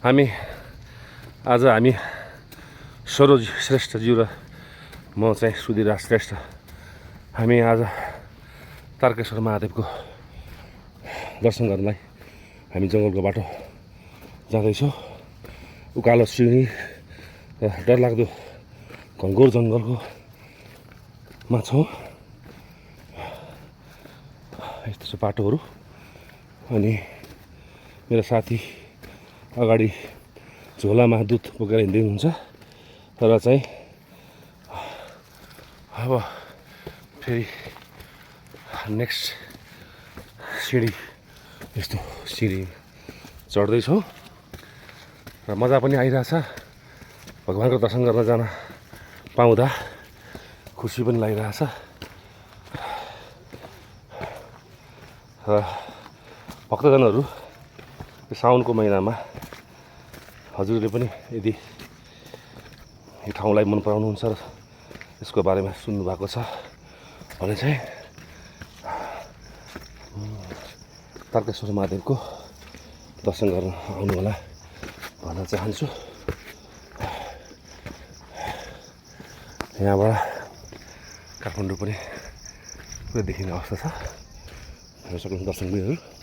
हामी सरोज श्रेष्ठज्यू र म चाहिँ सुधिराज श्रेष्ठ हामी आज तारकेश्वर महादेवको दर्शन गर्नलाई हामी जङ्गलको बाटो जाँदैछौँ। उकालो सिँढी र डरलाग्दो घनघोर जङ्गलको मा छौँ। यस्तो छ बाटोहरू अनि मेरो साथी अगाडि झोलामा दुध बोकेर हिँड्दै हुनुहुन्छ र चाहिँ अब फेरि नेक्स्ट सिँढी यस्तो सिँढी चढ्दैछौँ र मजा पनि आइरहेछ। भगवान्को दर्शन गर्न जान पाउँदा खुसी पनि लागिरहेछ र भक्तजनहरू साउनको महिनामा हजुरले पनि यदि यो ठाउँलाई मन पराउनुहुन्छ र यसको बारेमा सुन्नुभएको छ भने चाहिँ तारकेश्वर महादेवको दर्शन गर्न आउनुहोला भन्न चाहन्छु। यहाँबाट काठमाडौँ पनि पुरै देखिने अवस्था छ। हेर्न सक्नुहुन्छ दर्शकहरू।